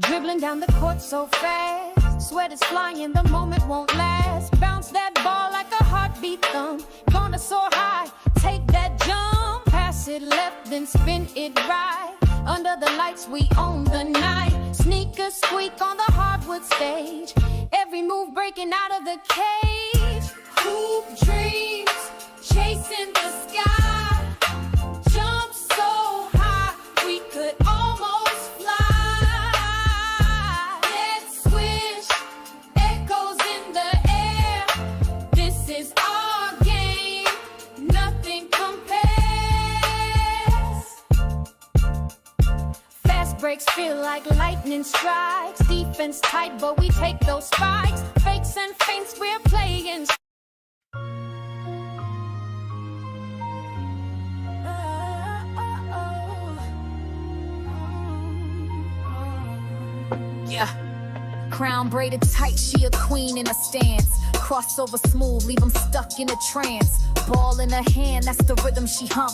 Dribbling down the court so fast, sweat is flying, the moment won't last. Bounce that ball like a heartbeat thump. Gonna soar high, take that jump. Pass it left, then spin it right. Under the lights, we own the night. Sneakers squeak on the hardwood stage. Every move breaking out of the cage. Hoop dreams, chasing the sky. Jump so high, we could almost fly. Let's swish, echoes in the air. This is our game, nothing compares. Fast breaks feel like lightning strikes. Defense tight, but we take those spikes. Fakes and feints, we're playing. Yeah. Crown braided tight, she a queen in a stance. Crossover smooth, leave 'em stuck in a trance. Ball in her hand, that's the rhythm she hum.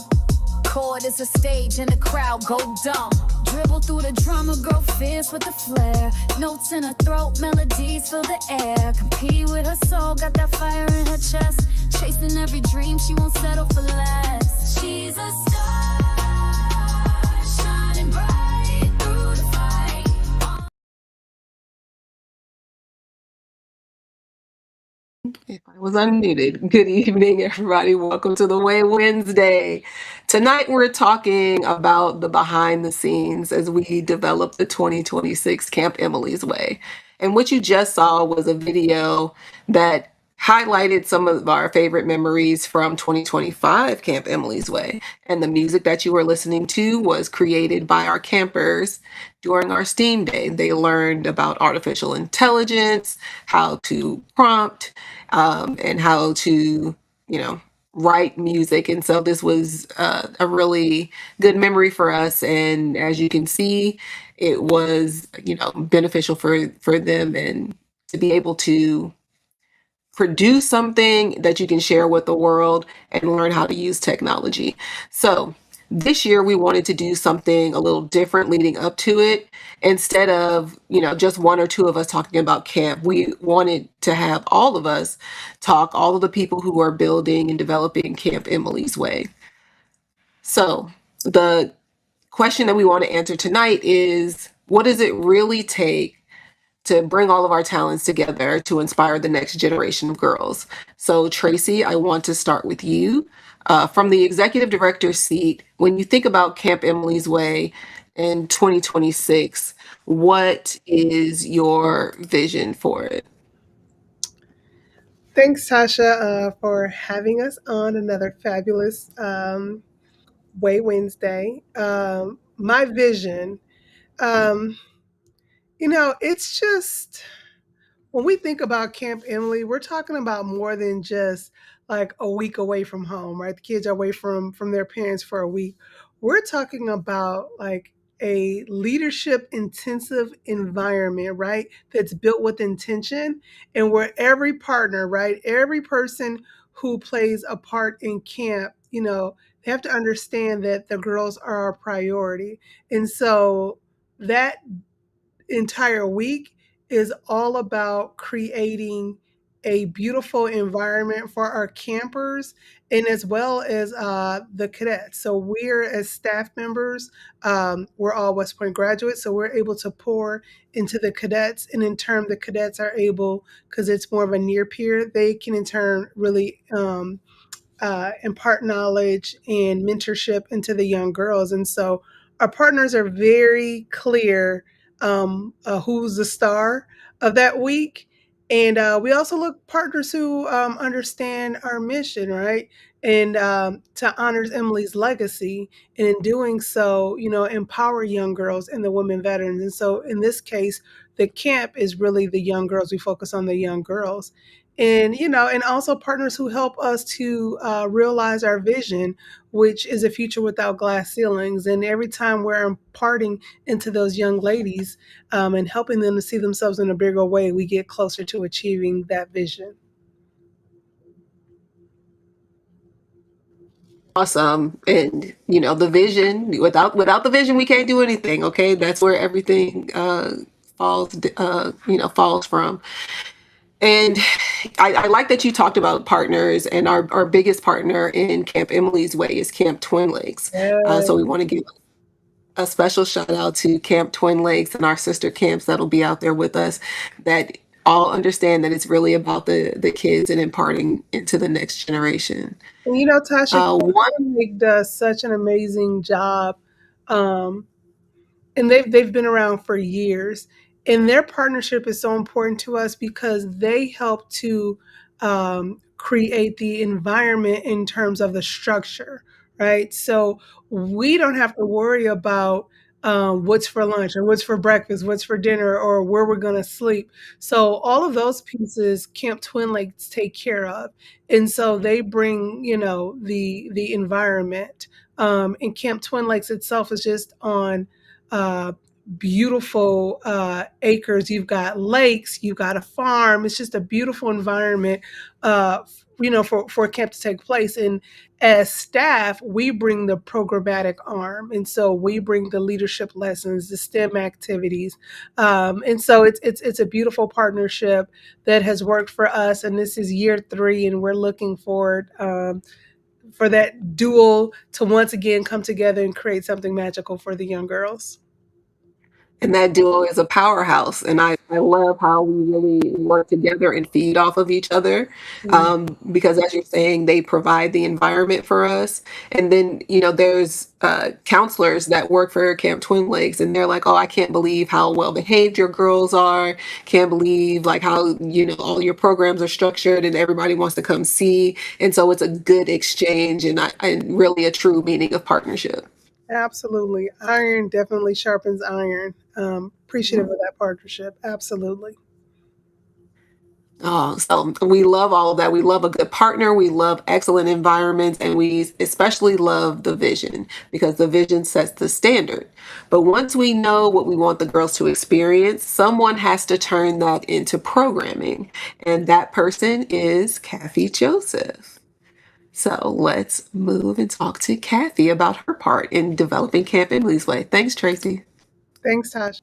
Chord is a stage and the crowd go dumb. Dribble through the drama, girl fierce with the flair. Notes in her throat, melodies fill the air. Compete with her soul, got that fire in her chest. Chasing every dream, she won't settle for less. She's a star, shining bright through the fight. If I was unmuted. Good evening, everybody. Welcome to the Way Wednesday. Tonight, we're talking about the behind the scenes as we develop the 2026 Camp Emily's Way. And what you just saw was a video that highlighted some of our favorite memories from 2025 Camp Emily's Way. And the music that you were listening to was created by our campers during our STEAM day. They learned about artificial intelligence, how to prompt, and how to, write music. And so this was a really good memory for us. And as you can see, it was, beneficial for them and to be able to produce something that you can share with the world and learn how to use technology. So this year we wanted to do something a little different leading up to it. Instead of, just one or two of us talking about camp, we wanted to have all of us talk, all of the people who are building and developing Camp Emily's Way. So the question that we want to answer tonight is, what does it really take to bring all of our talents together to inspire the next generation of girls? So Tracy, I want to start with you. From the executive director seat, when you think about Camp Emily's Way in 2026, what is your vision for it? Thanks, Tasha, for having us on another fabulous Way Wednesday. My vision, um, it's just when we think about Camp Emily, we're talking about more than just like a week away from home, right? The kids are away from their parents for a week. We're talking about like a leadership intensive environment, right? That's built with intention and where every partner, right? Every person who plays a part in camp, they have to understand that the girls are a priority. And so that entire week is all about creating a beautiful environment for our campers and as well as the cadets. So we're as staff members, we're all West Point graduates, so we're able to pour into the cadets, and in turn the cadets are able, because it's more of a near peer, they can in turn really impart knowledge and mentorship into the young girls. And so our partners are very clear who's the star of that week. And we also look partners who understand our mission, right? And to honor Emily's legacy. And in doing so, empower young girls and the women veterans. And so in this case, the camp is really the young girls. We focus on the young girls. And also partners who help us to realize our vision, which is a future without glass ceilings. And every time we're imparting into those young ladies and helping them to see themselves in a bigger way, we get closer to achieving that vision. awesome. And the vision, without the vision, we can't do anything. Okay. That's where everything falls from. And I like that you talked about partners, and our biggest partner in Camp Emily's Way is Camp Twin Lakes. So we want to give a special shout out to Camp Twin Lakes and our sister camps that'll be out there with us, that all understand that it's really about the kids and imparting into the next generation. And Tasha, One Catholic does such an amazing job. Um, and they've been around for years, and their partnership is so important to us because they help to create the environment in terms of the structure, right? So we don't have to worry about what's for lunch or what's for breakfast, what's for dinner, or where we're going to sleep. So all of those pieces Camp Twin Lakes take care of, and so they bring the environment. And Camp Twin Lakes itself is just on uh, beautiful acres. You've got lakes, you've got a farm. It's just a beautiful environment, for camp to take place. And as staff, we bring the programmatic arm, and so we bring the leadership lessons, the STEM activities, and so it's a beautiful partnership that has worked for us. And this is year 3, and we're looking forward. For that duel to once again come together and create something magical for the young girls. And that duo is a powerhouse. And I love how we really work together and feed off of each other. Mm. Because as you're saying, they provide the environment for us. And then, there's counselors that work for Camp Twin Lakes, and they're like, oh, I can't believe how well behaved your girls are. Can't believe like how, all your programs are structured and everybody wants to come see. And so it's a good exchange, and really a true meaning of partnership. Absolutely. Iron definitely sharpens iron. Appreciative of that partnership. Absolutely. Oh, so we love all of that. We love a good partner. We love excellent environments, and we especially love the vision because the vision sets the standard. But once we know what we want the girls to experience, someone has to turn that into programming. And that person is Kathy Joseph. So let's move and talk to Kathy about her part in developing Camp Emily's Way. Thanks, Tracy. Thanks, Tosh.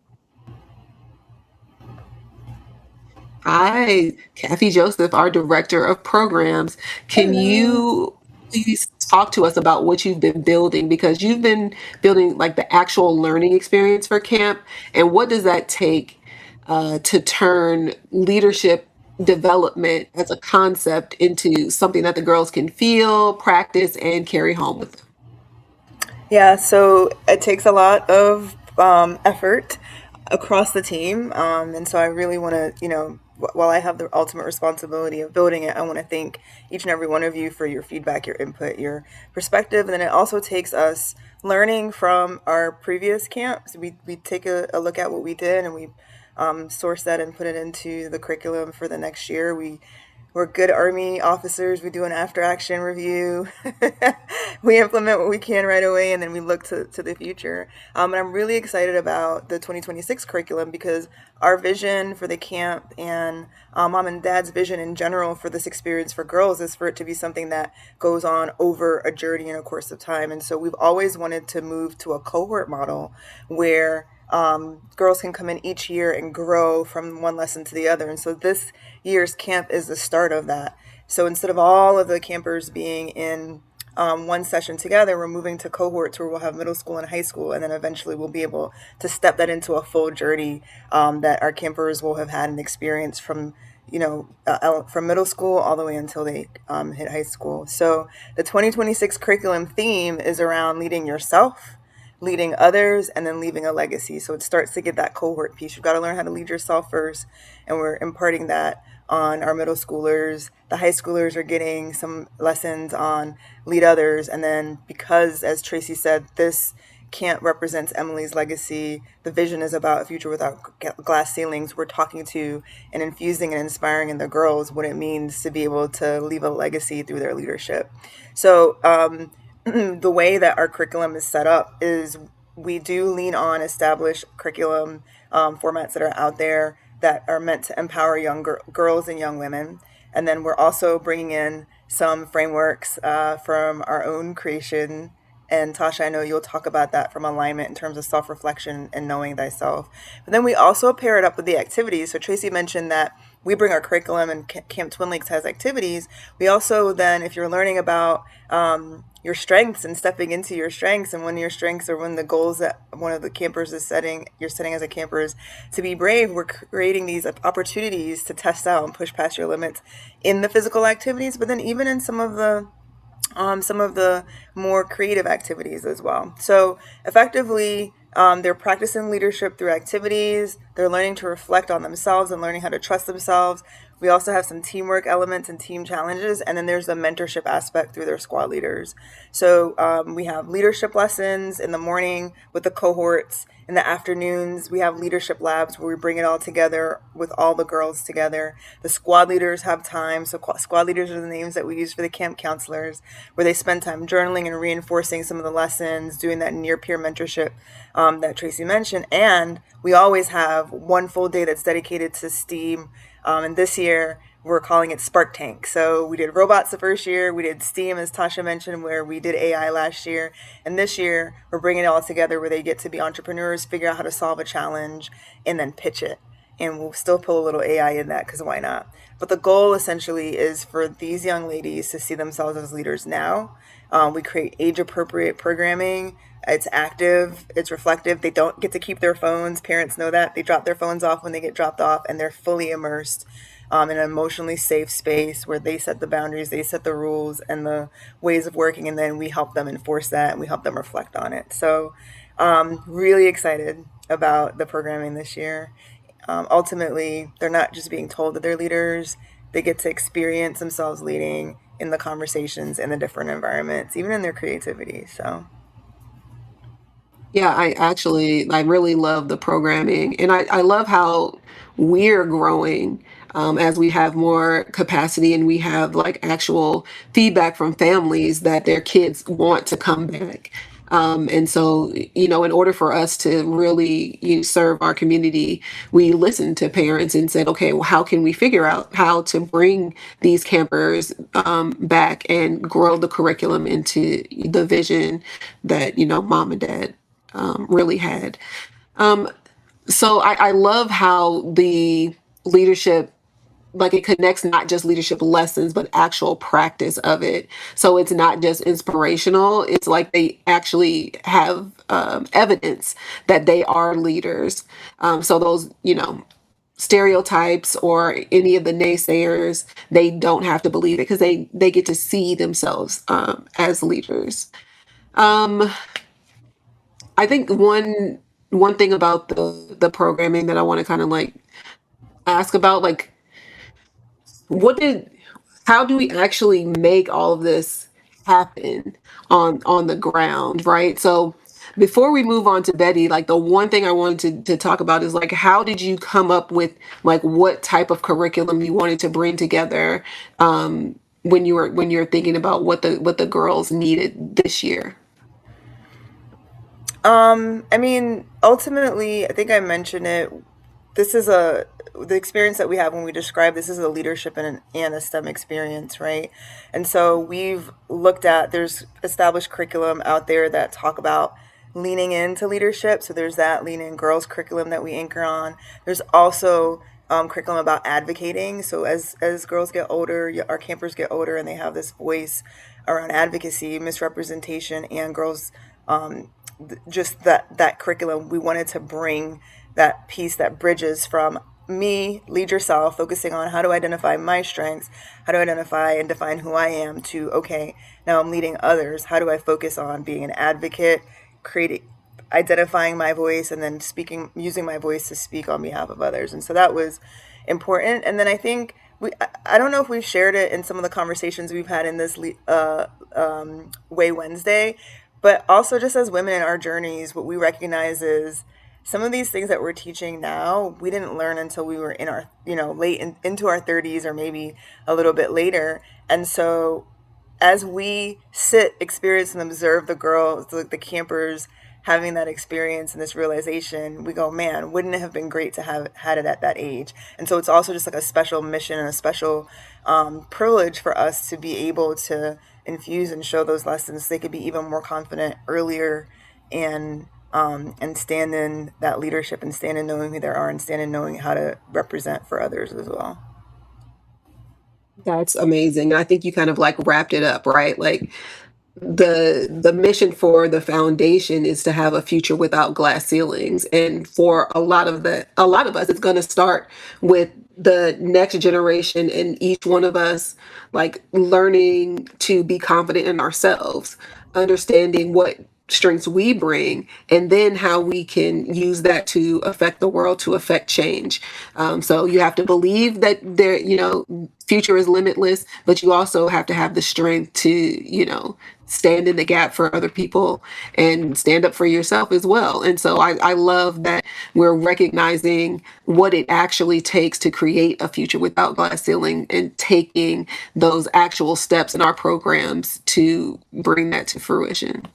Hi, Kathy Joseph, our Director of Programs. Can Hello. you please talk to us about what you've been building? Because you've been building like the actual learning experience for camp. And what does that take to turn leadership development as a concept into something that the girls can feel, practice, and carry home with them? Yeah, so it takes a lot of effort across the team. And so I really want to, while I have the ultimate responsibility of building it, I want to thank each and every one of you for your feedback, your input, your perspective. And then it also takes us learning from our previous camps. We take a look at what we did, and we source that and put it into the curriculum for the next year. We're good Army officers. We do an after action review. We implement what we can right away, and then we look to the future. And I'm really excited about the 2026 curriculum because our vision for the camp and mom and dad's vision in general for this experience for girls is for it to be something that goes on over a journey in a course of time. And so we've always wanted to move to a cohort model where girls can come in each year and grow from one lesson to the other. And so this year's camp is the start of that. So instead of all of the campers being in one session together, we're moving to cohorts where we'll have middle school and high school, and then eventually we'll be able to step that into a full journey that our campers will have had an experience from from middle school all the way until they hit high school. So the 2026 curriculum theme is around leading yourself, leading others, and then leaving a legacy. So it starts to get that cohort piece. You've got to learn how to lead yourself first, and we're imparting that on our middle schoolers. The high schoolers are getting some lessons on lead others, and then because, as Tracy said, this camp represents Emily's legacy. The vision is about a future without glass ceilings. We're talking to and infusing and inspiring in the girls what it means to be able to leave a legacy through their leadership. So the way that our curriculum is set up is we do lean on established curriculum formats that are out there that are meant to empower young girls and young women. And then we're also bringing in some frameworks from our own creation. And Tasha, I know you'll talk about that from alignment in terms of self reflection and knowing thyself. But then we also pair it up with the activities. So Tracy mentioned that we bring our curriculum, and Camp Twin Lakes has activities. We also then, if you're learning about your strengths and stepping into your strengths, and when your strengths or when the goals that one of the campers is setting, you're setting as a camper is to be brave, we're creating these opportunities to test out and push past your limits in the physical activities, but then even in some of the more creative activities as well. So effectively, they're practicing leadership through activities. They're learning to reflect on themselves and learning how to trust themselves. We also have some teamwork elements and team challenges, and then there's the mentorship aspect through their squad leaders. So we have leadership lessons in the morning with the cohorts. In the afternoons, we have leadership labs where we bring it all together with all the girls together. The squad leaders have time. So squad leaders are the names that we use for the camp counselors, where they spend time journaling and reinforcing some of the lessons, doing that near peer mentorship that Tracy mentioned. And we always have one full day that's dedicated to STEAM. And this year, we're calling it Spark Tank. So we did robots the first year, we did STEAM, as Tasha mentioned, where we did AI last year. And this year, we're bringing it all together where they get to be entrepreneurs, figure out how to solve a challenge, and then pitch it. And we'll still pull a little AI in that because why not? But the goal essentially is for these young ladies to see themselves as leaders now. We create age appropriate programming. It's active, it's reflective. They don't get to keep their phones. Parents know that. They drop their phones off when they get dropped off, and they're fully immersed in an emotionally safe space where they set the boundaries, they set the rules and the ways of working, and then we help them enforce that and we help them reflect on it. So, really excited about the programming this year. Ultimately, they're not just being told that they're leaders, they get to experience themselves leading in the conversations in the different environments, even in their creativity. So, Yeah, I really love the programming, and I love how we're growing as we have more capacity and we have like actual feedback from families that their kids want to come back. And so, in order for us to really serve our community, we listened to parents and said, okay, well, how can we figure out how to bring these campers back and grow the curriculum into the vision that, mom and dad really had. So I love how the leadership, like it connects not just leadership lessons, but actual practice of it. So it's not just inspirational. It's like they actually have evidence that they are leaders. So those, stereotypes or any of the naysayers, they don't have to believe it because they get to see themselves as leaders. Um, I think one thing about the programming that I want to kind of like ask about, like, what did how do we actually make all of this happen on the ground, right? So before we move on to Betty, like the one thing I wanted to talk about is like how did you come up with like what type of curriculum you wanted to bring together when you're thinking about what the girls needed this year? I mean, ultimately, I think I mentioned it. This is the experience that we have when we describe this is a leadership and a STEM experience, right? And so we've looked at there's established curriculum out there that talk about leaning into leadership. So there's that Lean In Girls curriculum that we anchor on. There's also curriculum about advocating. So as girls get older, our campers get older, and they have this voice around advocacy, misrepresentation, and girls just that curriculum. We wanted to bring that piece that bridges from me, lead yourself, focusing on how to identify my strengths, how to identify and define who I am, to okay, now I'm leading others. How do I focus on being an advocate, creating, identifying my voice, and then speaking, using my voice to speak on behalf of others. And so that was important. And then I think I don't know if we've shared it in some of the conversations we've had in this Way Wednesday, but also just as women in our journeys, what we recognize is some of these things that we're teaching now, we didn't learn until we were in our, into our 30s or maybe a little bit later. And so as we sit, experience, and observe the girls, the campers having that experience and this realization, we go, man, wouldn't it have been great to have had it at that age? And so it's also just like a special mission and a special privilege for us to be able to infuse and show those lessons so they could be even more confident earlier, and stand in that leadership and stand in knowing who they are and stand in knowing how to represent for others as well. That's amazing. And I think you kind of like wrapped it up, right? Like the mission for the foundation is to have a future without glass ceilings. And for a lot of us, it's going to start with the next generation and each one of us like learning to be confident in ourselves, understanding what strengths we bring, and then how we can use that to affect the world, to affect change. So you have to believe that there, future is limitless, but you also have to have the strength to, stand in the gap for other people and stand up for yourself as well. And so I love that we're recognizing what it actually takes to create a future without glass ceiling and taking those actual steps in our programs to bring that to fruition.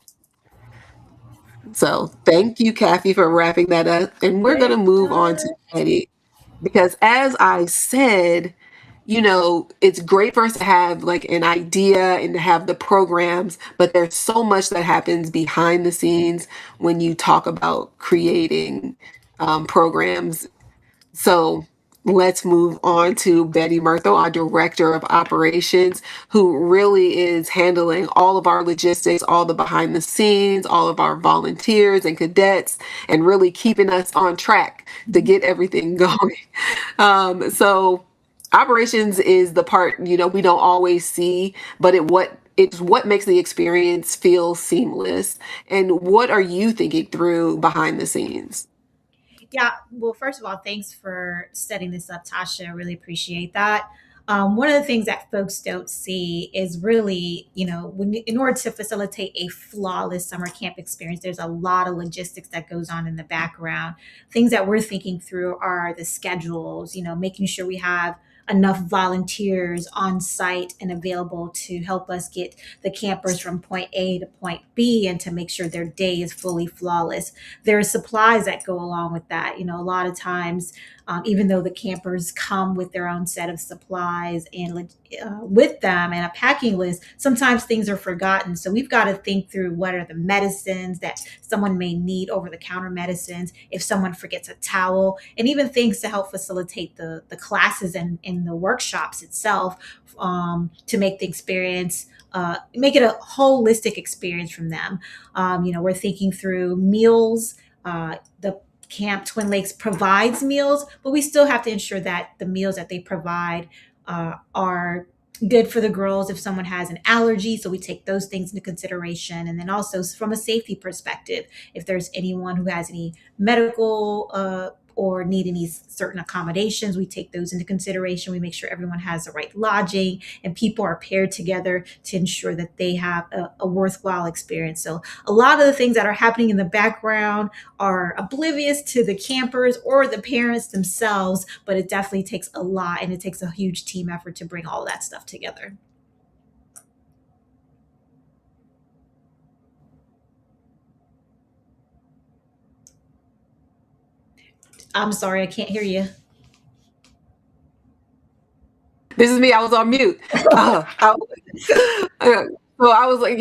So thank you, Kathy, for wrapping that up. And we're going to Thanks, move on to John. Eddie because, as I said, it's great for us to have like an idea and to have the programs, but there's so much that happens behind the scenes when you talk about creating programs. So let's move on to Betty Murtho, our Director of Operations, who really is handling all of our logistics, all the behind the scenes, all of our volunteers and cadets, and really keeping us on track to get everything going. So operations is the part, we don't always see, but it's what makes the experience feel seamless. And what are you thinking through behind the scenes? Yeah, well, first of all, thanks for setting this up, Tasha. I really appreciate that. One of the things that folks don't see is really, in order to facilitate a flawless summer camp experience, there's a lot of logistics that goes on in the background. Things that we're thinking through are the schedules, making sure we have enough volunteers on site and available to help us get the campers from point A to point B and to make sure their day is fully flawless. There are supplies that go along with that. A lot of times, even though the campers come with their own set of supplies and with them and a packing list, sometimes things are forgotten. So we've got to think through what are the medicines that someone may need, over the counter medicines, if someone forgets a towel, and even things to help facilitate the classes and the workshops itself, to make the experience make it a holistic experience from them. We're thinking through meals. The Camp Twin Lakes provides meals, but we still have to ensure that the meals that they provide are good for the girls if someone has an allergy. So we take those things into consideration. And then also from a safety perspective, if there's anyone who has any medical or need any certain accommodations, we take those into consideration. We make sure everyone has the right lodging and people are paired together to ensure that they have a worthwhile experience. So a lot of the things that are happening in the background are oblivious to the campers or the parents themselves, but it definitely takes a lot, and it takes a huge team effort to bring all that stuff together. I'm sorry, I can't hear you. This is me. I was on mute. Uh, so I was like,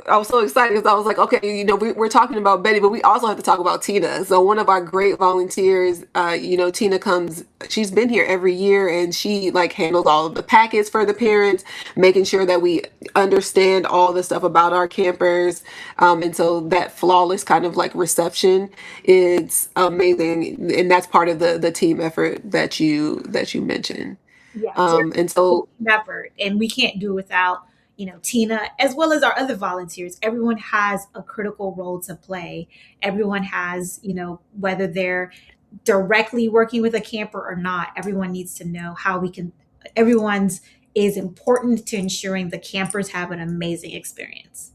I was so excited because I was like, okay, we're talking about Betty, but we also have to talk about Tina. So one of our great volunteers, Tina comes, she's been here every year, and she like handles all of the packets for the parents, making sure that we understand all the stuff about our campers. And so that flawless kind of like reception is amazing. And that's part of the team effort that you mentioned. Yeah, And so effort, and we can't do it without Tina, as well as our other volunteers. Everyone has a critical role to play. Everyone has, whether they're directly working with a camper or not, everyone needs to know how we can. Everyone's is important to ensuring the campers have an amazing experience.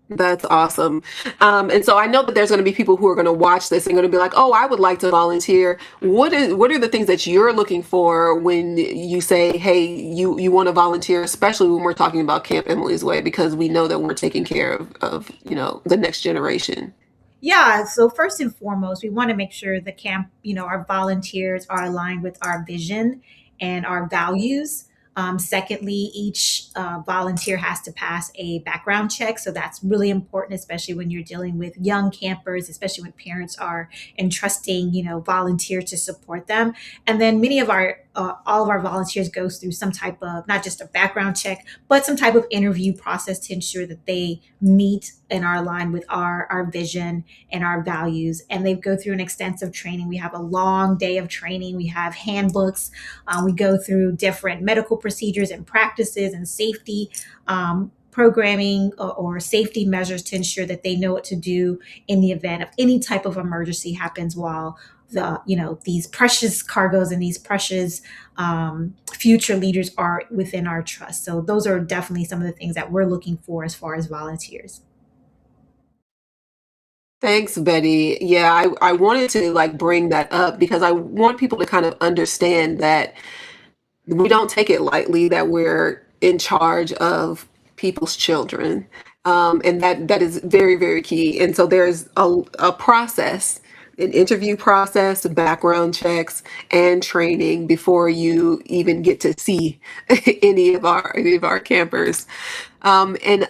that's awesome. And so I know that there's going to be people who are going to watch this and going to be like, "Oh, I would like to volunteer." What are the things that you're looking for when you say, "Hey, you want to volunteer?" Especially when we're talking about Camp Emily's Way, because we know that we're taking care of the next generation. Yeah, so first and foremost, we want to make sure the camp, our volunteers are aligned with our vision and our values. Secondly, each volunteer has to pass a background check. So that's really important, especially when you're dealing with young campers, especially when parents are entrusting, volunteers to support them. And then all of our volunteers goes through some type of, not just a background check, but some type of interview process to ensure that they meet and are aligned with our vision and our values. And they go through an extensive training. We have a long day of training. We have handbooks. We go through different medical procedures and practices and safety programming or safety measures to ensure that they know what to do in the event of any type of emergency happens while these precious cargoes and these precious future leaders are within our trust. So those are definitely some of the things that we're looking for as far as volunteers. Thanks, Betty. Yeah, I wanted to like bring that up because I want people to kind of understand that we don't take it lightly that we're in charge of people's children. And that is very, very key. And so there's a process, an interview process, background checks, and training before you even get to see any of our campers. And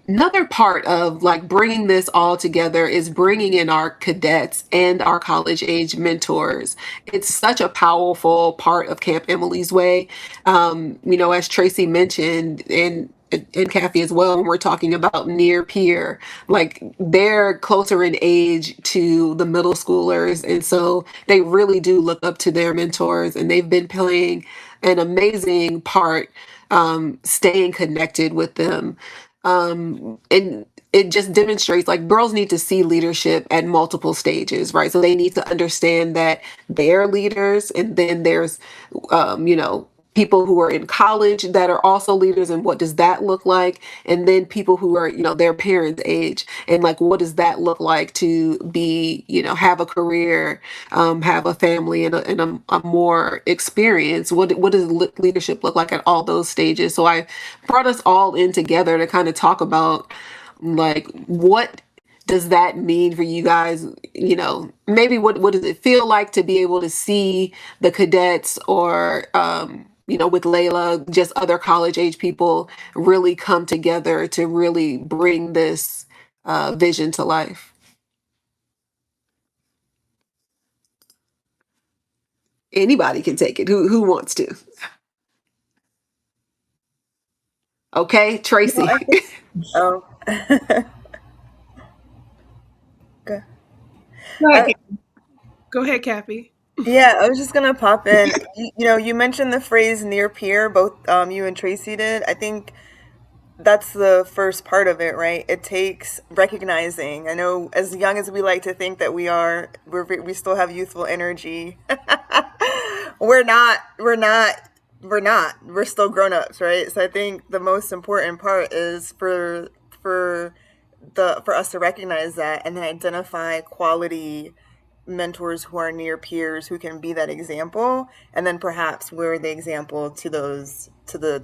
another part of like bringing this all together is bringing in our cadets and our college age mentors. It's such a powerful part of Camp Emily's Way. As Tracy mentioned, and Kathy as well, when we're talking about near peer, like they're closer in age to the middle schoolers. And so they really do look up to their mentors, and they've been playing an amazing part staying connected with them. And it just demonstrates like girls need to see leadership at multiple stages, right? So they need to understand that they're leaders, and then there's, people who are in college that are also leaders, and what does that look like? And then people who are, their parents' age, and like what does that look like to be, have a career, have a family, and a more experience? What does leadership look like at all those stages? So I brought us all in together to kind of talk about like what does that mean for you guys? Maybe what does it feel like to be able to see the cadets, or with Layla, just other college age people really come together to really bring this vision to life? Anybody can take it. Who wants to? Okay, Well, I Tracy. think, oh, okay. Go ahead, I, Go ahead, Kathy. yeah, I was just gonna pop in. You mentioned the phrase near peer, both you and Tracy did. I think that's the first part of it, right? It takes recognizing. I know, as young as we like to think that we are, we still have youthful energy. we're not. We're not. We're not. We're still grown ups, right? So I think the most important part is for us to recognize that and then identify quality mentors who are near peers who can be that example, and then perhaps we're the example to those to the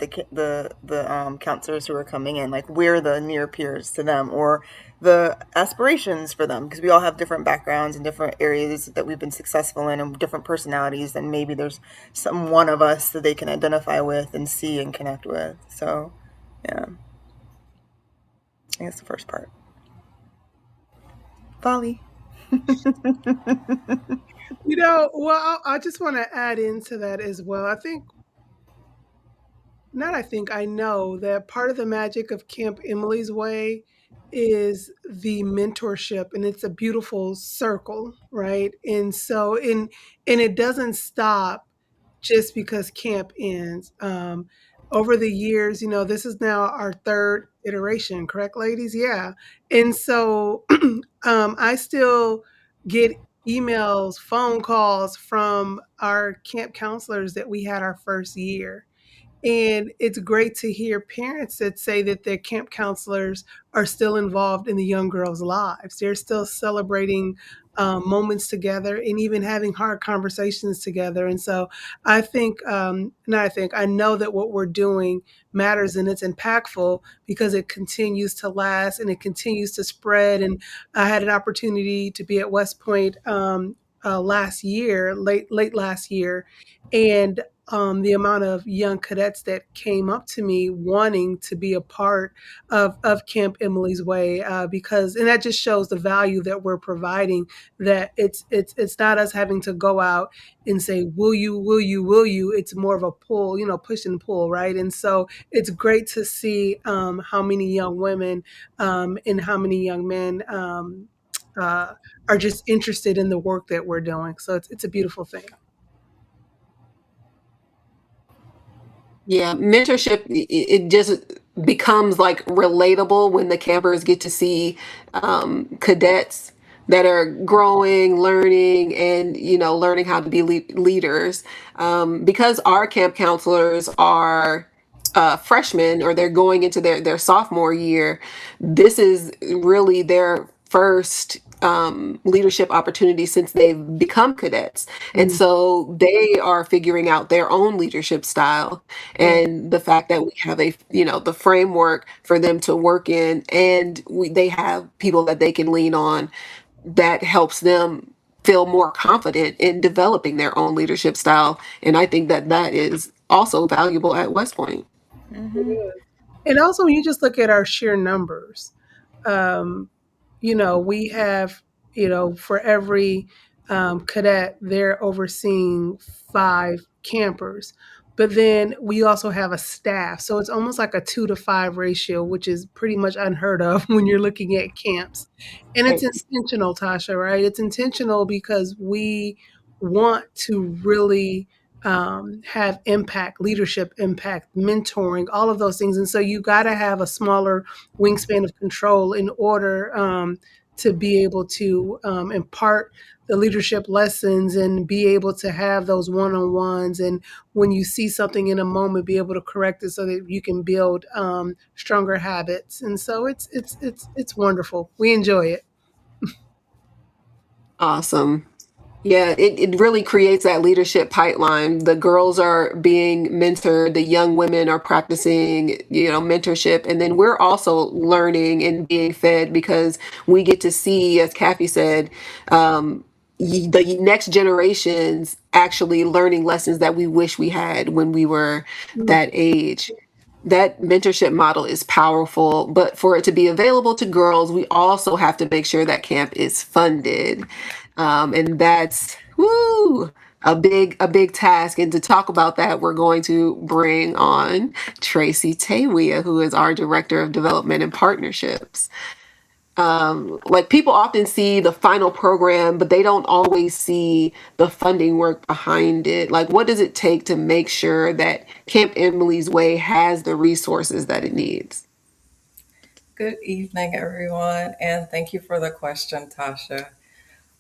counselors who are coming in, like we're the near peers to them, or the aspirations for them, because we all have different backgrounds and different areas that we've been successful in and different personalities, and maybe there's some one of us that they can identify with and see and connect with. So yeah, I think that's the first part. Volley. Well, I just want to add into that as well. I know that part of the magic of Camp Emily's Way is the mentorship, and it's a beautiful circle, right? And it doesn't stop just because camp ends. Over the years, this is now our third iteration, correct, ladies? Yeah. And so I still get emails, phone calls from our camp counselors that we had our first year, And it's great to hear parents that say that their camp counselors are still involved in the young girls' lives. They're still celebrating moments together and even having hard conversations together. And so I know that what we're doing matters and it's impactful because it continues to last and it continues to spread. And I had an opportunity to be at West Point last year, late last year, and the amount of young cadets that came up to me wanting to be a part of Camp Emily's Way, because and that just shows the value that we're providing. That it's not us having to go out and say, will you? It's more of a pull, push and pull, right? And so it's great to see how many young women and how many young men uh, are just interested in the work that we're doing. So it's a beautiful thing. Yeah, mentorship, it just becomes like relatable when the campers get to see cadets that are growing, learning, and learning how to be leaders. Because our camp counselors are freshmen, or they're going into their sophomore year, this is really their first leadership opportunity since they've become cadets. And Mm, so they are figuring out their own leadership style, yeah. and the fact that we have the framework for them to work in, and they have people that they can lean on, that helps them feel more confident in developing their own leadership style. And I think that that is also valuable at West Point. It is. And also, when you just look at our sheer numbers, um, we have, for every cadet, they're overseeing 5 campers. But then we also have a staff. So it's almost like a 2 to 5 ratio, which is pretty much unheard of when you're looking at camps. And it's Right. intentional, Tasha, right? It's intentional because we want to really have impact, leadership impact, mentoring, all of those things. And so you got to have a smaller wingspan of control in order to be able to impart the leadership lessons and be able to have those one-on-ones. And when you see something in a moment, be able to correct it so that you can build stronger habits. And so it's wonderful. We enjoy it. Awesome. Yeah, it really creates that leadership pipeline. The girls are being mentored, the young women are practicing, mentorship, and then we're also learning and being fed because we get to see, as Kathy said, the next generations actually learning lessons that we wish we had when we were Mm, that age. That mentorship model is powerful, but for it to be available to girls, we also have to make sure that camp is funded. And that's a big task. And to talk about that, we're going to bring on Tracy Tawia, who is our Director of Development and Partnerships. Like, people often see the final program, but they don't always see the funding work behind it. Like, what does it take to make sure that Camp Emily's Way has the resources that it needs? Good evening, everyone, and thank you for the question, Tasha.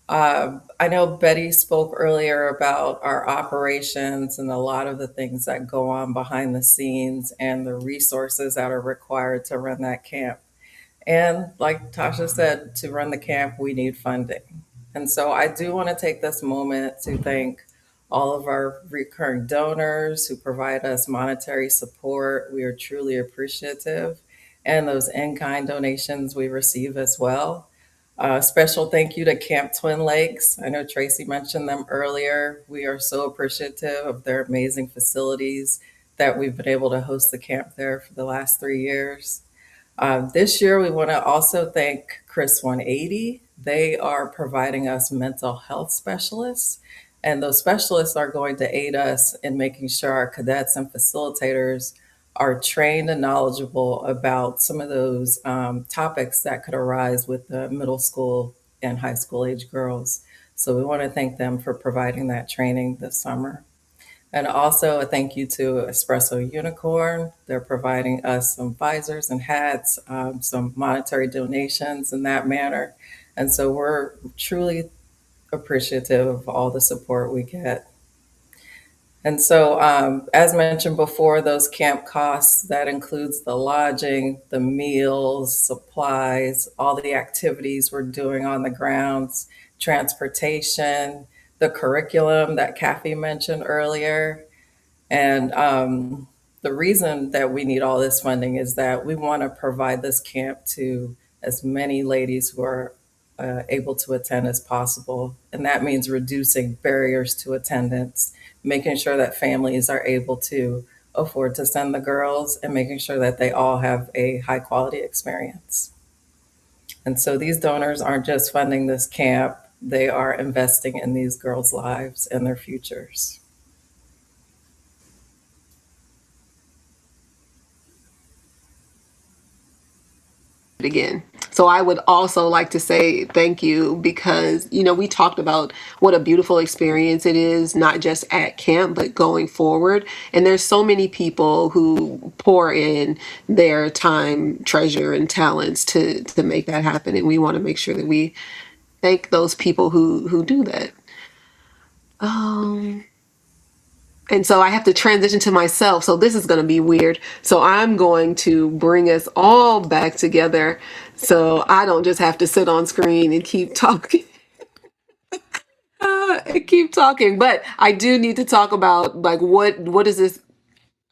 I know Betty spoke earlier about our operations and a lot of the things that go on behind the scenes and the resources that are required to run that camp. And like Tasha said, to run the camp, we need funding. And so I do want to take this moment to thank all of our recurring donors who provide us monetary support. We are truly appreciative. And those in kind donations we receive as well. Special thank you to Camp Twin Lakes. I know Tracy mentioned them earlier. We are so appreciative of their amazing facilities that we've been able to host the camp there for the last 3 years. This year, we want to also thank Chris 180. They are providing us mental health specialists, and those specialists are going to aid us in making sure our cadets and facilitators are trained and knowledgeable about some of those topics that could arise with the middle school and high school age girls. So we want to thank them for providing that training this summer. And also a thank you to Espresso Unicorn. They're providing us some visors and hats, some monetary donations in that manner. And so we're truly appreciative of all the support we get. And so, as mentioned before, those camp costs, that includes the lodging, the meals, supplies, all the activities we're doing on the grounds, transportation, the curriculum that Kathy mentioned earlier. And the reason that we need all this funding is that we want to provide this camp to as many ladies who are able to attend as possible. And that means reducing barriers to attendance, making sure that families are able to afford to send the girls, and making sure that they all have a high quality experience. And so these donors aren't just funding this camp, they are investing in these girls' lives and their futures. Again. So I would also like to say thank you because, we talked about what a beautiful experience it is, not just at camp, but going forward. And there's so many people who pour in their time, treasure, and talents to make that happen. And we want to make sure that we thank those people who do that. And so I have to transition to myself. So this is going to be weird. So I'm going to bring us all back together so I don't just have to sit on screen and keep talking. And keep talking. But I do need to talk about like what does this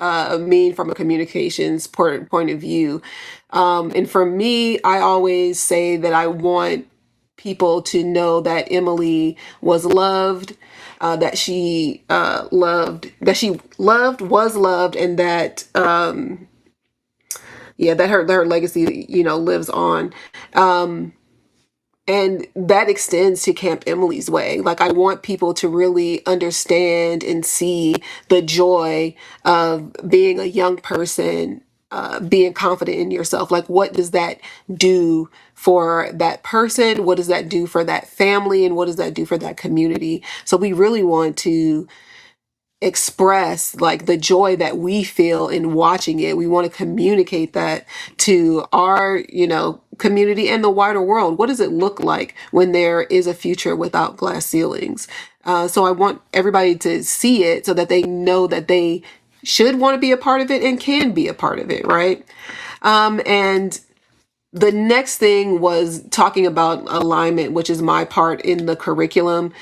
mean from a communications point of view. And for me, I always say that I want people to know that Emily was loved, that she loved, was loved, and that that her legacy lives on. And that extends to Camp Emily's Way. Like, I want people to really understand and see the joy of being a young person, being confident in yourself. Like, what does that do for that person? What does that do for that family? And what does that do for that community? So we really want to express like the joy that we feel in watching it. We want to communicate that to our, community and the wider world. What does it look like when there is a future without glass ceilings? So I want everybody to see it so that they know that they should want to be a part of it and can be a part of it, right? And the next thing was talking about alignment, which is my part in the curriculum.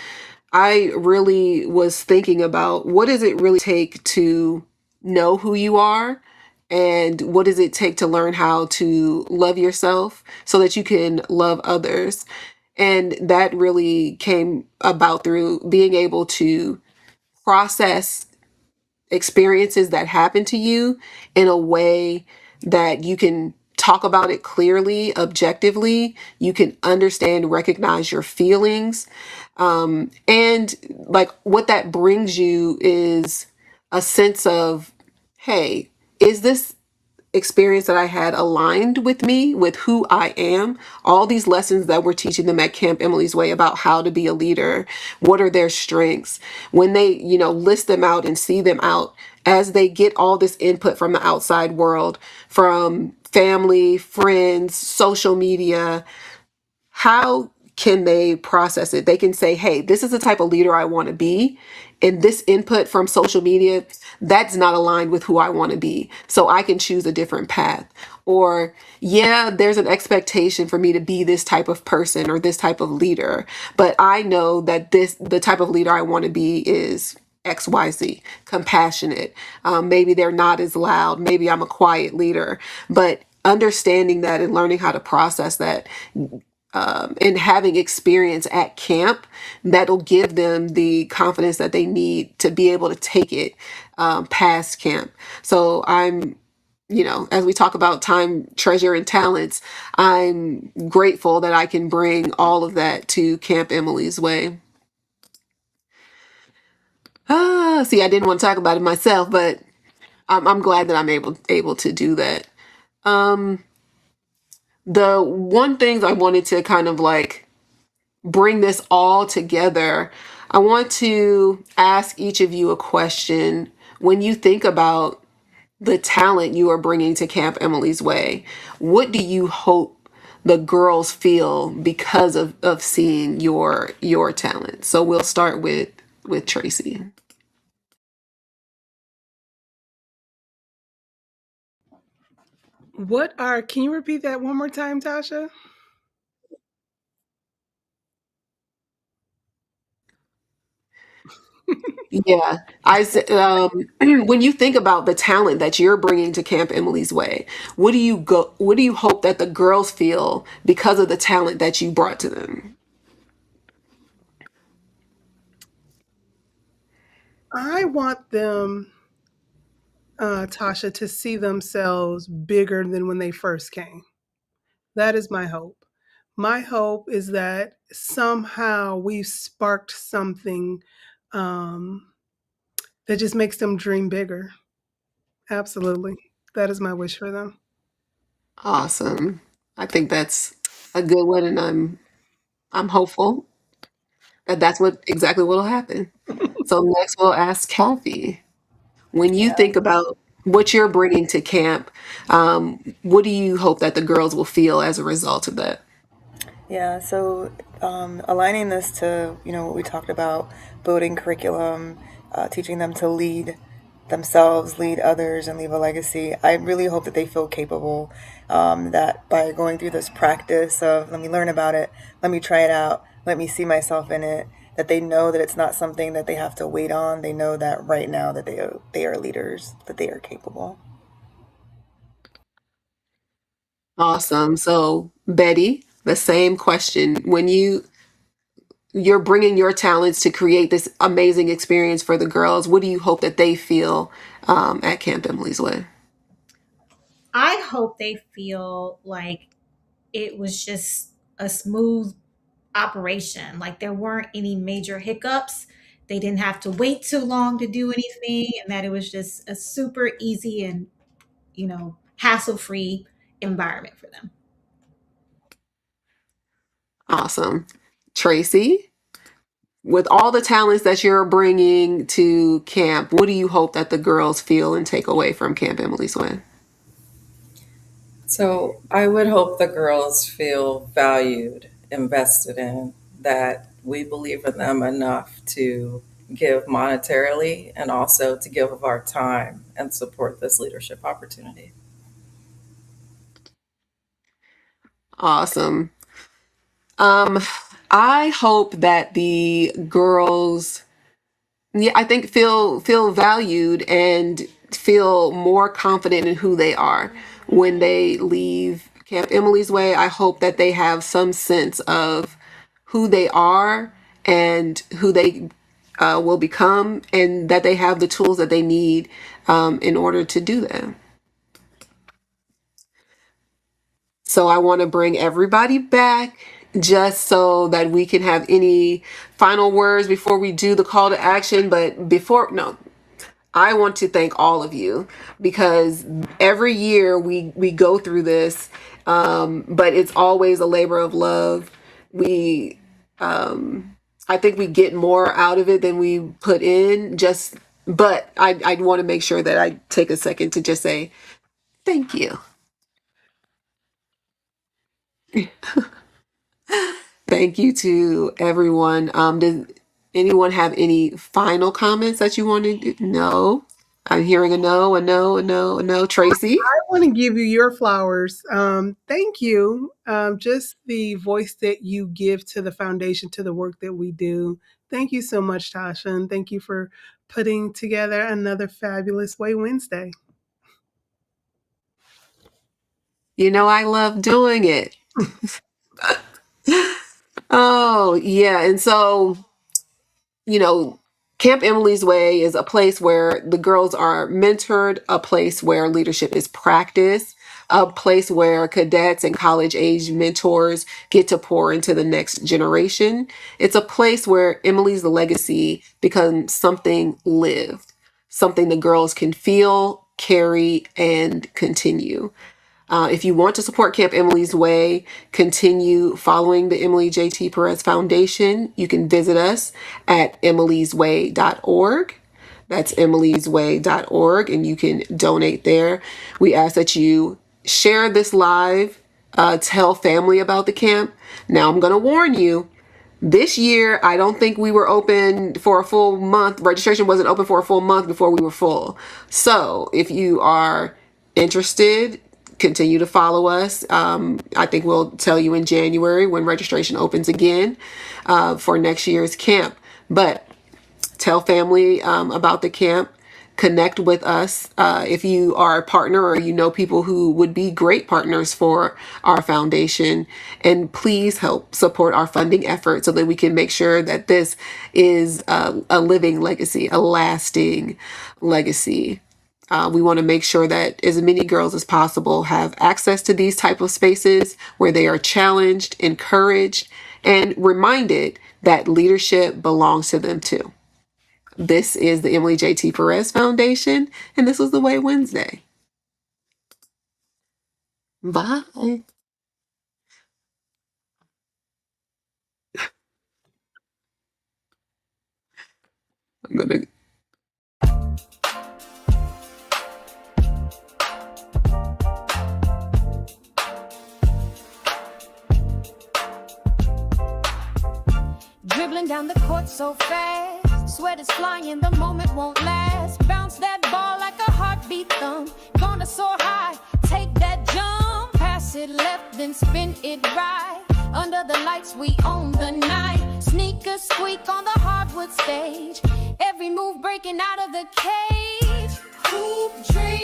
I really was thinking about what does it really take to know who you are, and what does it take to learn how to love yourself so that you can love others. And that really came about through being able to process experiences that happen to you in a way that you can talk about it clearly, objectively. You can understand, recognize your feelings. And like what that brings you is a sense of, hey, is this experience that I had aligned with me, with who I am? All these lessons that we're teaching them at Camp Emily's Way about how to be a leader, what are their strengths? When they, list them out and see them out, as they get all this input from the outside world, from family, friends, social media, how can they process it? They can say, hey, this is the type of leader I want to be. And this input from social media, that's not aligned with who I want to be. So I can choose a different path. Or, yeah, there's an expectation for me to be this type of person or this type of leader. But I know that the type of leader I want to be is XYZ, compassionate. Maybe they're not as loud. Maybe I'm a quiet leader. But understanding that and learning how to process that, and having experience at camp, that'll give them the confidence that they need to be able to take it past camp. So I'm, as we talk about time, treasure, and talents, I'm grateful that I can bring all of that to Camp Emily's Way. See, I didn't want to talk about it myself, but I'm glad that I'm able to do that. The one thing I wanted to kind of like bring this all together, I want to ask each of you a question. When you think about the talent you are bringing to Camp Emily's Way, what do you hope the girls feel because of seeing your talent? So we'll start with Tracy. Can you repeat that one more time, Tasha? Yeah, when you think about the talent that you're bringing to Camp Emily's Way, what do you hope that the girls feel because of the talent that you brought to them? I want them, Tasha, to see themselves bigger than when they first came. That is my hope. My hope is that somehow we've sparked something um, that just makes them dream bigger. Absolutely. That is my wish for them. Awesome. I think that's a good one, and I'm hopeful that that's what exactly what'll happen. So next we'll ask Kathy. When you Yeah. think about what you're bringing to camp, what do you hope that the girls will feel as a result of that? Yeah, so aligning this to what we talked about, building curriculum, teaching them to lead themselves, lead others, and leave a legacy. I really hope that they feel capable. That by going through this practice of let me learn about it, let me try it out, let me see myself in it, that they know that it's not something that they have to wait on. They know that right now that they are leaders, that they are capable. Awesome. So Betty, the same question. When you're bringing your talents to create this amazing experience for the girls, what do you hope that they feel at Camp Emily's Way? I hope they feel like it was just a smooth operation. Like there weren't any major hiccups. They didn't have to wait too long to do anything, and that it was just a super easy and, hassle free environment for them. Awesome. Tracy, with all the talents that you're bringing to camp, what do you hope that the girls feel and take away from Camp Emily's Way? So I would hope the girls feel valued, invested in, that we believe in them enough to give monetarily and also to give of our time and support this leadership opportunity. Awesome. Um, I hope that the girls, yeah, I think feel valued and feel more confident in who they are when they leave Camp Emily's Way. I hope that they have some sense of who they are and who they will become, and that they have the tools that they need in order to do that. So I want to bring everybody back just so that we can have any final words before we do the call to action. But before, no, I want to thank all of you because every year we go through this, but it's always a labor of love. We, I think we get more out of it than we put in. But I want to make sure that I take a second to just say thank you. Thank you to everyone. Does anyone have any final comments that you want to do? No. I'm hearing a no, a no, a no, a no. Tracy? I want to give you your flowers. Thank you. Just the voice that you give to the foundation, to the work that we do. Thank you so much, Tasha. And thank you for putting together another fabulous Way Wednesday. You know, I love doing it. Oh, yeah. And so, you know, Camp Emily's Way is a place where the girls are mentored, a place where leadership is practiced, a place where cadets and college age mentors get to pour into the next generation. It's a place where Emily's legacy becomes something lived, something the girls can feel, carry, and continue. If you want to support Camp Emily's Way, continue following the Emily J.T. Perez Foundation. You can visit us at emily'sway.org. That's emily'sway.org, and you can donate there. We ask that you share this live, tell family about the camp. Now, I'm going to warn you, this year, I don't think we were open for a full month. Registration wasn't open for a full month before we were full. So if you are interested, continue to follow us. I think we'll tell you in January when registration opens again for next year's camp. But tell family about the camp. Connect with us if you are a partner or you know people who would be great partners for our foundation. And please help support our funding effort so that we can make sure that this is a living legacy, a lasting legacy. We want to make sure that as many girls as possible have access to these type of spaces where they are challenged, encouraged, and reminded that leadership belongs to them too. This is the Emily J.T. Perez Foundation, and this was the Way Wednesday. Bye. I'm gonna. Dribbling down the court so fast, sweat is flying, the moment won't last. Bounce that ball like a heartbeat thumb. Gonna soar high, take that jump. Pass it left, then spin it right. Under the lights, we own the night. Sneakers squeak on the hardwood stage. Every move breaking out of the cage. Hoop dream.